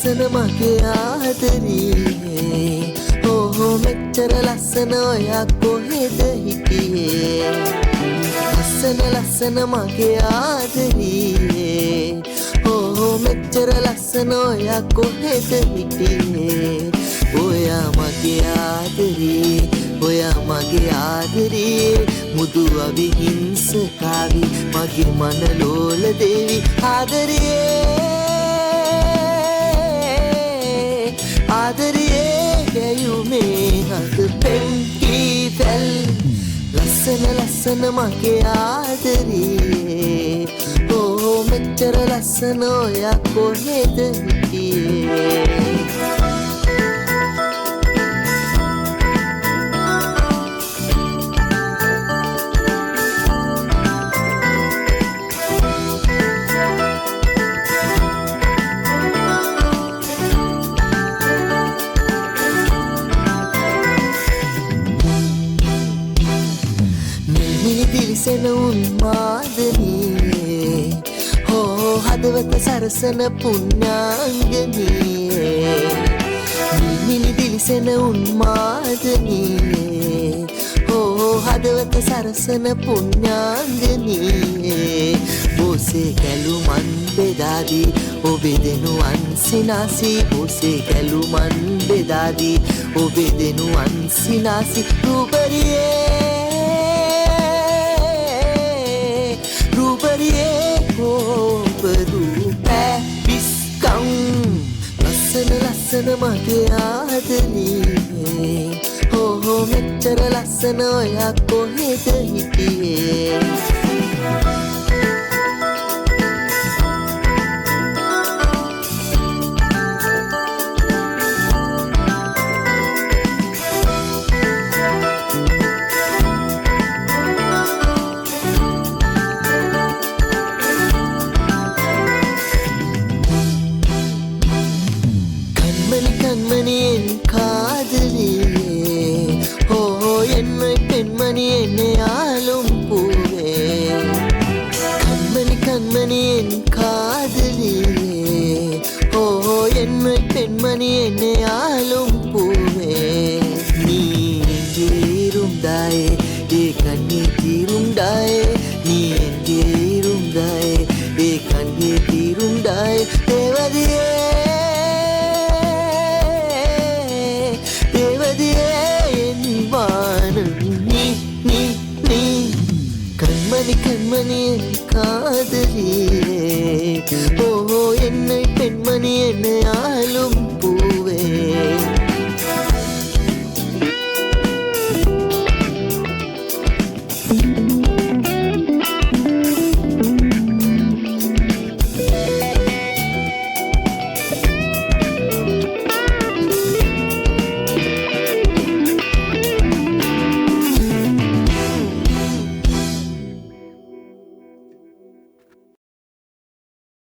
ලස්සන මගේ ආදරේ ඕ මෙච්චර ලස්සන ඔයා කොහෙද හිටියේ ලස්සන මගේ ආදරේ ඕ මෙච්චර ලස්සන ඔයා කොහෙද හිටියේ ඔයා මගේ ආදරේ ඔයා මගේ ආදරේ මුදු අවිහිංසකාවි මගේ මනලෝල දේවි ආදරේ ගැයුමේ හද පෙන්කී වැල් ලස්සන මගේ ආදරේ ඕ මෙච්චර ලස්සන ඔයා කොහෙද හිටියේ දිලිසෙන උන්මාදනී හෝ හදවත සරසන පුණ්‍යාංගනී මිනි දිලිසෙන උන්මාදනී හෝ හදවත සරසන පුණ්‍යාංගනී බොසේ කැලුමන් බෙදාදී ඔබේ දෙනුවන් සිනාසී බොසේ කැලුමන් බෙදාදී ඔබේ දෙනුවන් සිනාසී රූපරියේ කෝපරු පැවිස්කම් ලස්සන මගේ ආදරේ හෝ මෙච්චර ලස්සන ඔයා කොහෙද හිටියේ